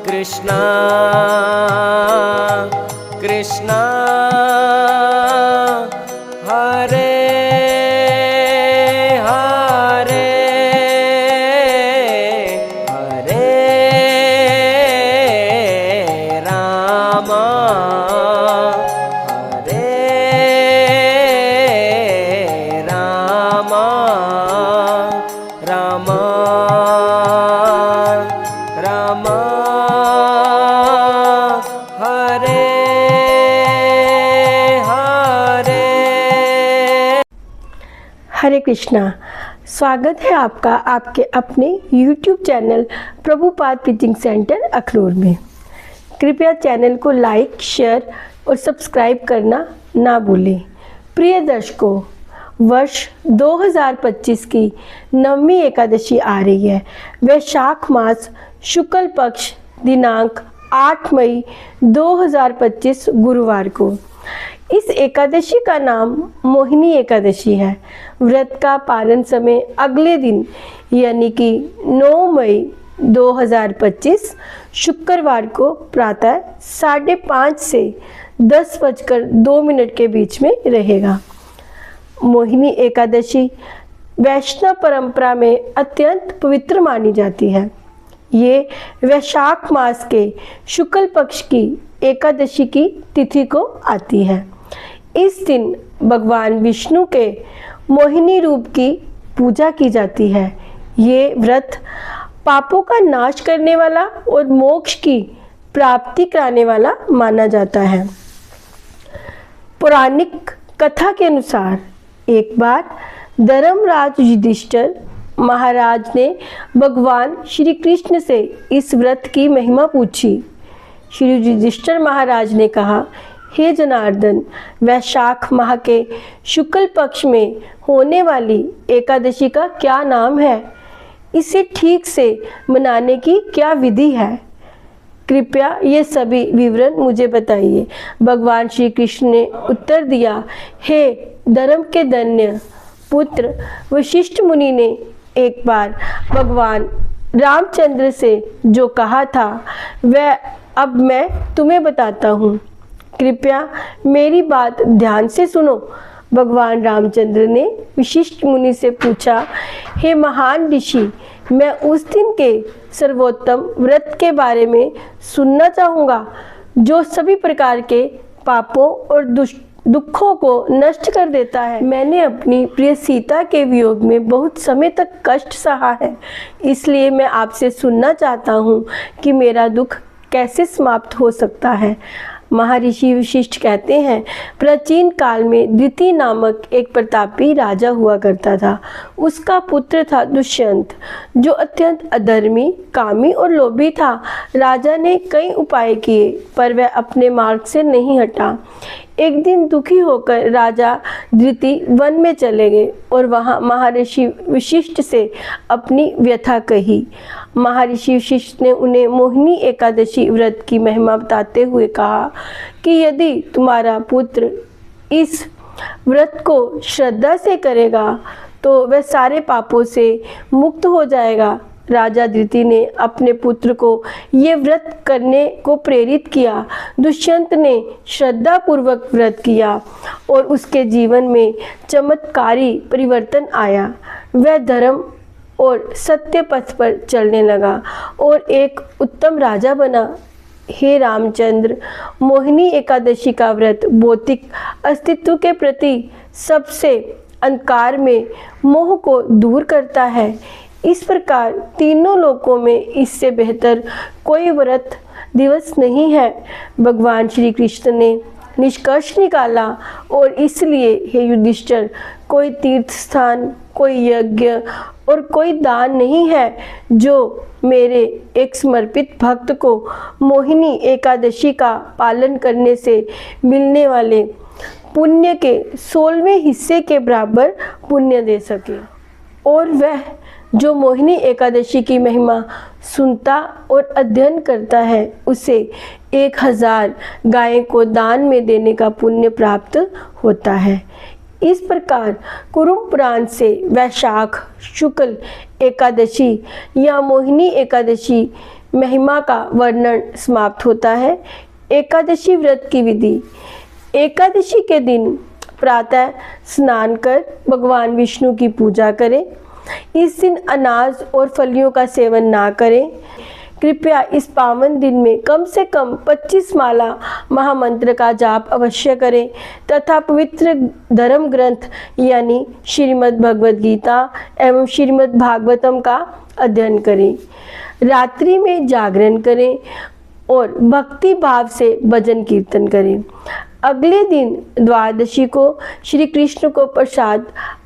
कृष्णा कृष्णा हरे हरे हरे राम हरे राम राम राम हरे हरे। हरे कृष्णा। स्वागत है आपका आपके अपने YouTube channel Prabhupada preaching centre Akhnoor में। कृपया चैनल को लाइक, शेयर और सब्सक्राइब करना ना भूलें। प्रिय दर्शकों, वर्ष 2025 की 9वीं एकादशी आ रही है। वैशाख मास शुक्ल पक्ष दिनांक 8 मई 2025 गुरुवार को। इस एकादशी का नाम मोहिनी एकादशी है। व्रत का पारण समय अगले दिन यानी कि 9 मई 2025 शुक्रवार को प्रातः 5:30 से 10:02 के बीच में रहेगा। मोहिनी एकादशी वैष्णव परंपरा में अत्यंत पवित्र मानी जाती है। ये वैशाख मास के शुक्ल पक्ष की एकादशी की तिथि को आती है। इस दिन भगवान विष्णु के मोहिनी रूप की पूजा की जाती है। ये व्रत पापों का नाश करने वाला और मोक्ष की प्राप्ति कराने वाला माना जाता है। पौराणिक कथा के अनुसार एक बार धर्मराज युधिष्ठिर महाराज ने भगवान श्री कृष्ण से इस व्रत की महिमा पूछी। श्री युधिष्ठिर महाराज ने कहा, हे जनार्दन, वैशाख माह के शुक्ल पक्ष में होने वाली एकादशी का क्या नाम है? इसे ठीक से मनाने की क्या विधि है? कृपया ये सभी विवरण मुझे बताइए। भगवान श्री कृष्ण ने उत्तर दिया, हे धर्म के धन्य पुत्र वशिष्ठ मुनि ने एक बार भगवान रामचंद्र से जो कहा था वह अब मैं तुम्हें बताता हूँ। कृपया मेरी बात ध्यान से सुनो। भगवान रामचंद्र ने वशिष्ठ मुनि से पूछा, हे महान ऋषि, मैं उस दिन के सर्वोत्तम व्रत के बारे में सुनना चाहूँगा जो सभी प्रकार के पापों और दुखों को नष्ट कर देता है। मैंने अपनी प्रिय सीता के वियोग में बहुत समय तक कष्ट सहा है, इसलिए मैं आपसे सुनना चाहता हूँ कि मेरा दुख कैसे समाप्त हो सकता है। महर्षि वशिष्ठ कहते हैं, प्राचीन काल में द्वितीय नामक एक प्रतापी राजा हुआ करता था। उसका पुत्र था दुष्यंत, जो अत्यंत अधर्मी, कामी और लोभी था। राजा ने कई उपाय किए पर वह अपने मार्ग से नहीं हटा। एक दिन दुखी होकर राजा द्वितीय वन में चले गए और वहाँ महर्षि वशिष्ठ से अपनी व्यथा कही। महर्षि वशिष्ठ ने उन्हें मोहिनी एकादशी व्रत की महिमा बताते हुए कहा कि यदि तुम्हारा पुत्र इस व्रत को श्रद्धा से करेगा तो वह सारे पापों से मुक्त हो जाएगा। राजा द्वितीय ने अपने पुत्र को ये व्रत करने को प्रेरित किया। दुष्यंत ने श्रद्धा पूर्वक व्रत किया और उसके जीवन में चमत्कारी परिवर्तन आया। वह धर्म और सत्य पथ पर चलने लगा और एक उत्तम राजा बना। हे रामचंद्र, मोहिनी एकादशी का व्रत भौतिक अस्तित्व के प्रति सबसे अंधकार में मोह को दूर करता है। इस प्रकार तीनों लोकों में इससे बेहतर कोई व्रत दिवस नहीं है। भगवान श्री कृष्ण ने निष्कर्ष निकाला और इसलिए हे युधिष्ठिर, कोई तीर्थ स्थान, कोई यज्ञ और कोई दान नहीं है जो मेरे एक समर्पित भक्त को मोहिनी एकादशी का पालन करने से मिलने वाले पुण्य के 16वें हिस्से के बराबर पुण्य दे सके। और वह जो मोहिनी एकादशी की महिमा सुनता और अध्ययन करता है उसे 1000 गायें को दान में देने का पुण्य प्राप्त होता है। इस प्रकार कुरुम पुराण से वैशाख शुक्ल एकादशी या मोहिनी एकादशी महिमा का वर्णन समाप्त होता है। एकादशी व्रत की विधि। एकादशी के दिन प्रातः स्नान कर भगवान विष्णु की पूजा करें। इस दिन अनाज और फलियों का सेवन ना करें। कृपया इस पावन दिन में कम से कम 25 माला महामंत्र का जाप अवश्य करें तथा पवित्र धर्म ग्रंथ यानी श्रीमद् भगवद गीता एवं श्रीमद् भागवतम का अध्ययन करें। रात्रि में जागरण करें और भक्ति भाव से भजन कीर्तन करें। अगले दिन द्वादशी को श्री कृष्ण को प्रसाद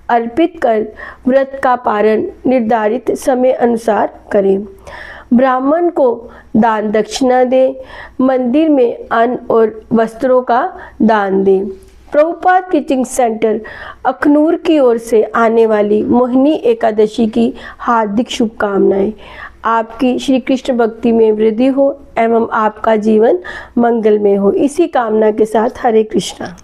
अर्पित कर व्रत का पारण निर्धारित समय अनुसार करें। ब्राह्मण को दान दक्षिणा दें। मंदिर में अन्न और वस्त्रों का दान दें। प्रभुपाद टीचिंग सेंटर अखनूर की ओर से आने वाली मोहिनी एकादशी की हार्दिक शुभकामनाएं। आपकी श्री कृष्ण भक्ति में वृद्धि हो एवं आपका जीवन मंगलमय हो। इसी कामना के साथ हरे कृष्णा।